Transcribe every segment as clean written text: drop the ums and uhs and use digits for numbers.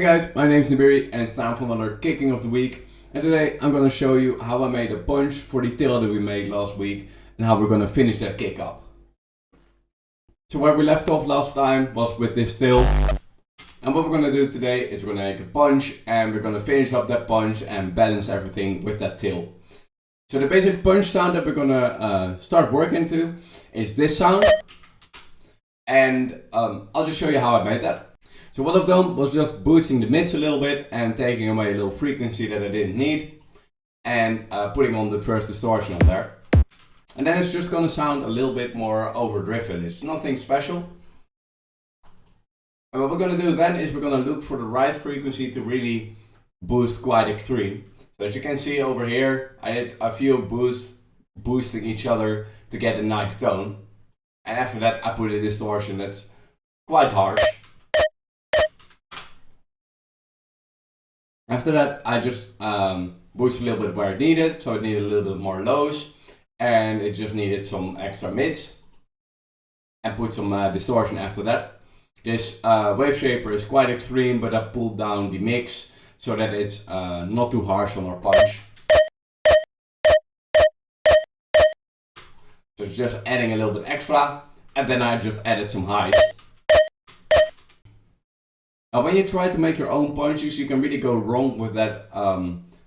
guys, my name is Nibiri and it's time for another kicking of the week. And today I'm going to show you how I made a punch for the tail that we made last week and how we're going to finish that kick up. So where we left off last time was with this tail. And what we're going to do today is we're going to make a punch and we're going to finish up that punch and balance everything with that tail. So the basic punch sound that we're going to start working to is this sound. And I'll just show you how I made that. So what I've done was just boosting the mids a little bit and taking away a little frequency that I didn't need and putting on the first distortion on there. And then it's just going to sound a little bit more overdriven. It's nothing special. And what we're going to do then is we're going to look for the right frequency to really boost quite extreme. So as you can see over here, I did a few boosting each other to get a nice tone. And after that I put a distortion that's quite harsh. After that I just boosted a little bit where it needed, so it needed a little bit more lows and it just needed some extra mids and put some distortion after that. This wave shaper is quite extreme, but I pulled down the mix so that it's not too harsh on our punch. So it's just adding a little bit extra and then I just added some highs. Now when you try to make your own punches, you can really go wrong with that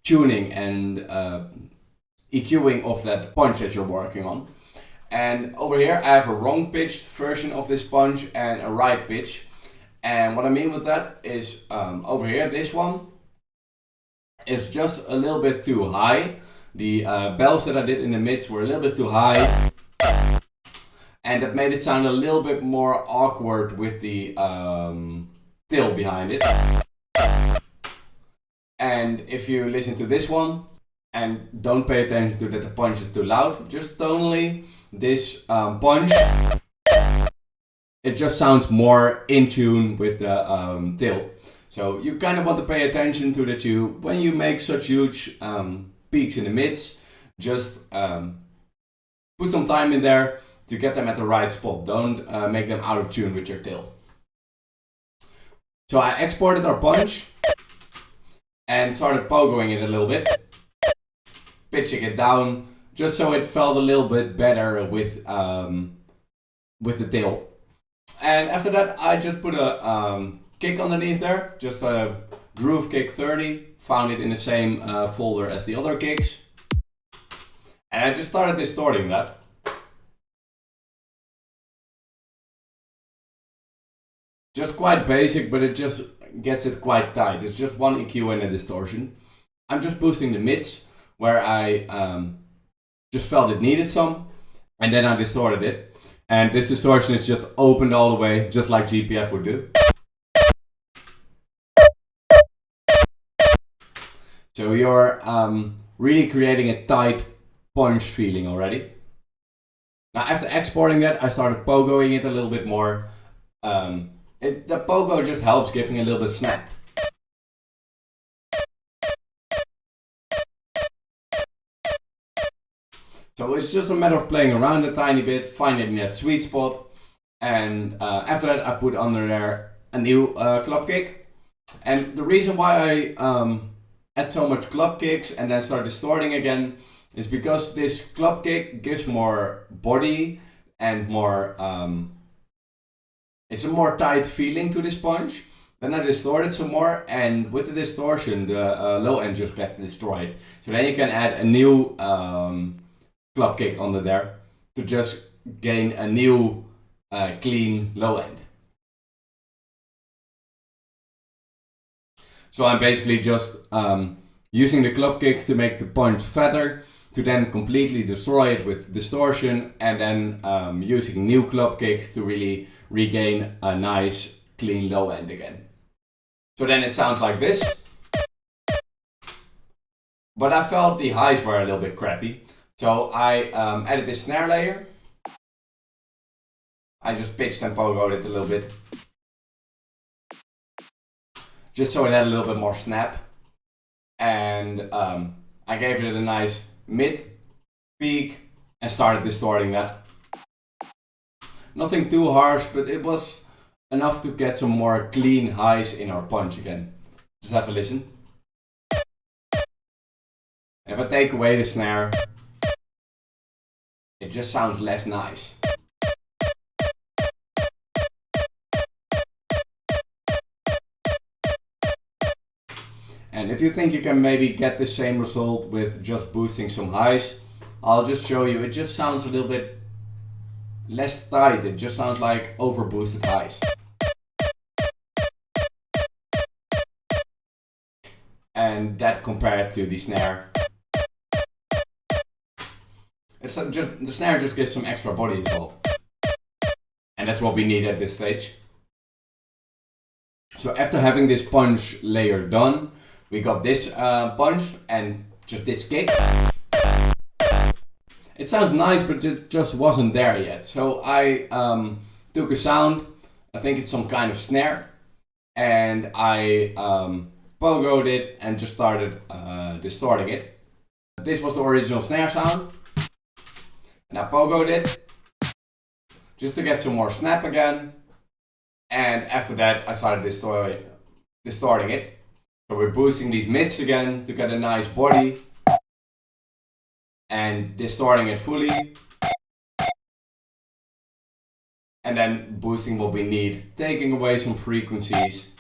tuning and EQing of that punch that you're working on. And over here I have a wrong pitched version of this punch and a right pitch. And what I mean with that is over here, this one is just a little bit too high. The bells that I did in the mids were a little bit too high. And that made it sound a little bit more awkward with the tail behind it. And if you listen to this one and don't pay attention to that the punch is too loud, just tonally this punch, it just sounds more in tune with the tail. So you kind of want to pay attention to that when you make such huge peaks in the mids, just put some time in there to get them at the right spot. Don't make them out of tune with your tail. So I exported our punch and started pogoing it a little bit, pitching it down just so it felt a little bit better with the tail. And after that I just put a kick underneath there, just a groove kick 30, found it in the same folder as the other kicks. And I just started distorting that. Just quite basic, but it just gets it quite tight. It's just one EQ and a distortion. I'm just boosting the mids where I just felt it needed some, and then I distorted it. And this distortion is just opened all the way, just like GPF would do. So you're really creating a tight punch feeling already. Now after exporting that, I started pogoing it a little bit more. The pogo just helps giving a little bit of snap. So it's just a matter of playing around a tiny bit, finding that sweet spot. And after that I put under there a new club kick. And the reason why I add so much club kicks and then start distorting again is because this club kick gives more body and more it's a more tight feeling to this punch. Then I distort it some more, and with the distortion the low end just gets destroyed. So then you can add a new club kick under there to just gain a new clean low end. So I'm basically just using the club kicks to make the punch fatter, to then completely destroy it with distortion, and then using new club kicks to really regain a nice clean low end again. So then it sounds like this. But I felt the highs were a little bit crappy. So I added this snare layer. I just pitched and pogoed it a little bit, just so it had a little bit more snap. And I gave it a nice mid peak and started distorting that. Nothing too harsh, but it was enough to get some more clean highs in our punch again. Just have a listen. If I take away the snare, it just sounds less nice. And if you think you can maybe get the same result with just boosting some highs, I'll just show you. It just sounds a little bit less tight. It just sounds like over boosted highs. And that compared to the snare. It's just, the snare just gives some extra body as well. And that's what we need at this stage. So after having this punch layer done, we got this punch and just this kick. It sounds nice, but it just wasn't there yet. So I took a sound, I think it's some kind of snare, and I pogoed it and just started distorting it. This was the original snare sound, and I pogoed it just to get some more snap again. And after that, I started distorting it. So we're boosting these mids again to get a nice body and distorting it fully. And then boosting what we need, taking away some frequencies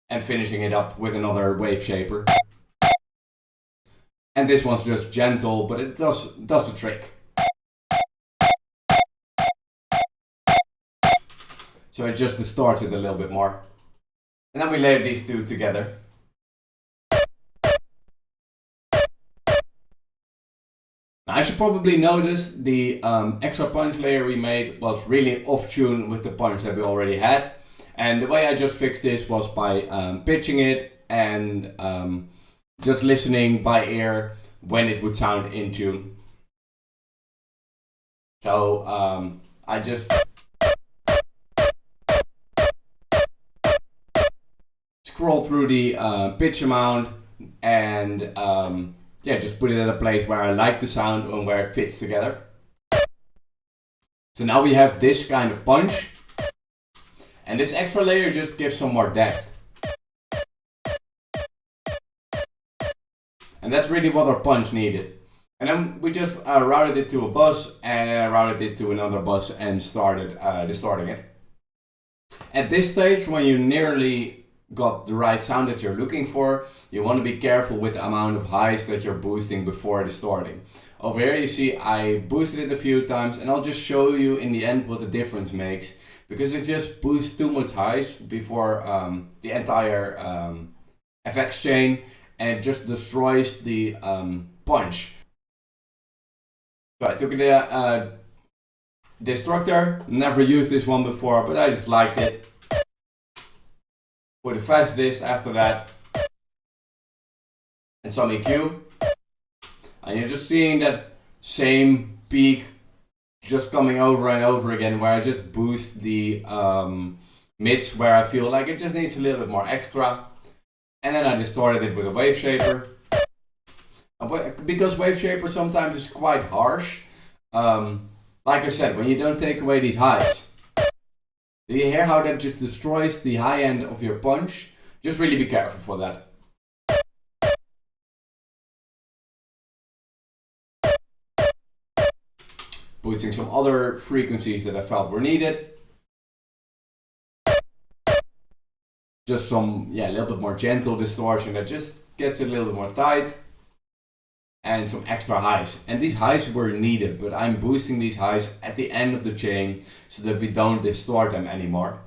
and finishing it up with another wave shaper. And this one's just gentle, but it does the trick. So it just distorts it a little bit more. And then we layer these two together. Now I should probably notice the extra punch layer we made was really off tune with the punch that we already had. And the way I just fixed this was by pitching it and just listening by ear when it would sound in tune. So I just scroll through the pitch amount and yeah, just put it at a place where I like the sound and where it fits together. So now we have this kind of punch, and this extra layer just gives some more depth. And that's really what our punch needed. And then we just routed it to a bus, and I routed it to another bus and started distorting it. At this stage, when you nearly got the right sound that you're looking for, you want to be careful with the amount of highs that you're boosting before distorting. Over here you see I boosted it a few times, and I'll just show you in the end what the difference makes, because it just boosts too much highs before the entire FX chain, and it just destroys the punch. So I took the Destructor, never used this one before, but I just liked it. Put a fast disc after that, and some EQ, and you're just seeing that same peak just coming over and over again, where I just boost the mids where I feel like it just needs a little bit more extra, and then I distorted it with a wave shaper. Because wave shaper sometimes is quite harsh, like I said, when you don't take away these highs. Do you hear how that just destroys the high end of your punch? Just really be careful for that. Boosting some other frequencies that I felt were needed. Just some, yeah, a little bit more gentle distortion that just gets it a little bit more tight. And some extra highs. And these highs were needed, but I'm boosting these highs at the end of the chain so that we don't distort them anymore.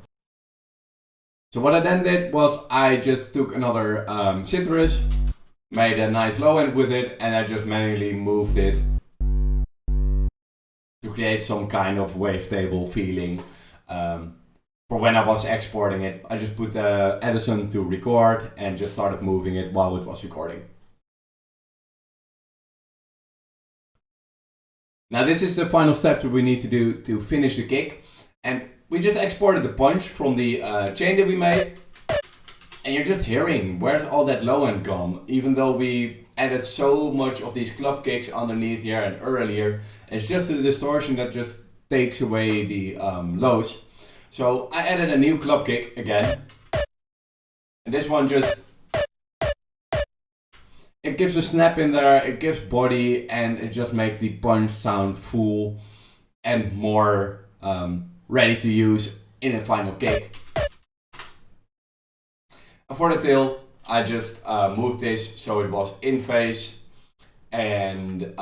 So what I then did was I just took another Sytrus, made a nice low end with it, and I just manually moved it to create some kind of wavetable feeling. For when I was exporting it, I just put the Edison to record and just started moving it while it was recording. Now this is the final step that we need to do to finish the kick, and we just exported the punch from the chain that we made, and you're just hearing where's all that low end gone, even though we added so much of these club kicks underneath here and earlier. It's just the distortion that just takes away the lows. So I added a new club kick again, And this one just, it gives a snap in there, it gives body, and it just makes the punch sound full and more ready to use in a final kick. And for the tail, I just moved this so it was in phase and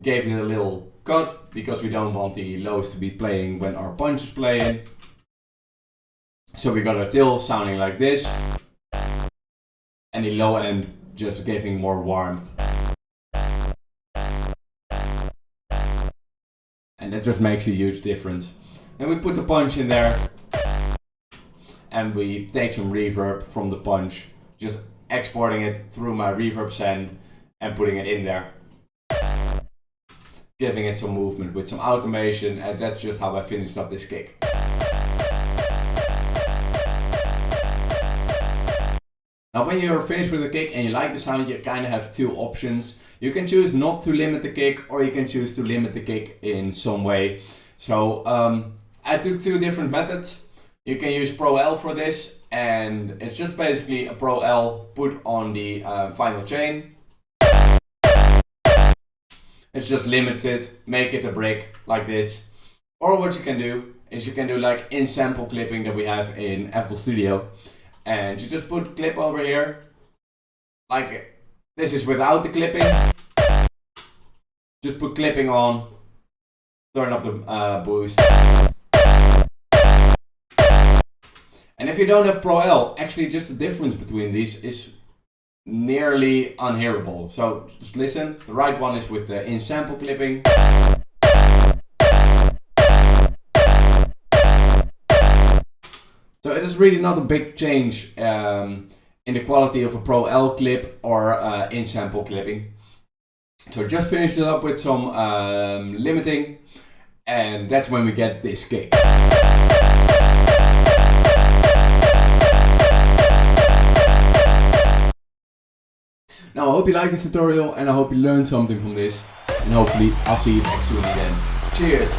gave it a little cut because we don't want the lows to be playing when our punch is playing. So we got our tail sounding like this, and the low end just giving more warmth. And that just makes a huge difference. And we put the punch in there, and we take some reverb from the punch, just exporting it through my reverb send and putting it in there. Giving it some movement with some automation, and that's just how I finished up this kick. Now when you're finished with the kick and you like the sound, you kind of have two options. You can choose not to limit the kick, or you can choose to limit the kick in some way. So I took two different methods. You can use Pro L for this, and it's just basically a Pro L put on the final chain. It's just limited, make it a brick like this. Or what you can do is you can do like in sample clipping that we have in FL Studio. And you just put clip over here, like this is without the clipping. Just put clipping on, turn up the boost. And if you don't have Pro L, actually just the difference between these is nearly unhearable. So just listen, the right one is with the in sample clipping. So it is really not a big change in the quality of a Pro L clip or in sample clipping. So just finish it up with some limiting, and that's when we get this kick. Now I hope you liked this tutorial, and I hope you learned something from this, and hopefully I'll see you back soon again. Cheers!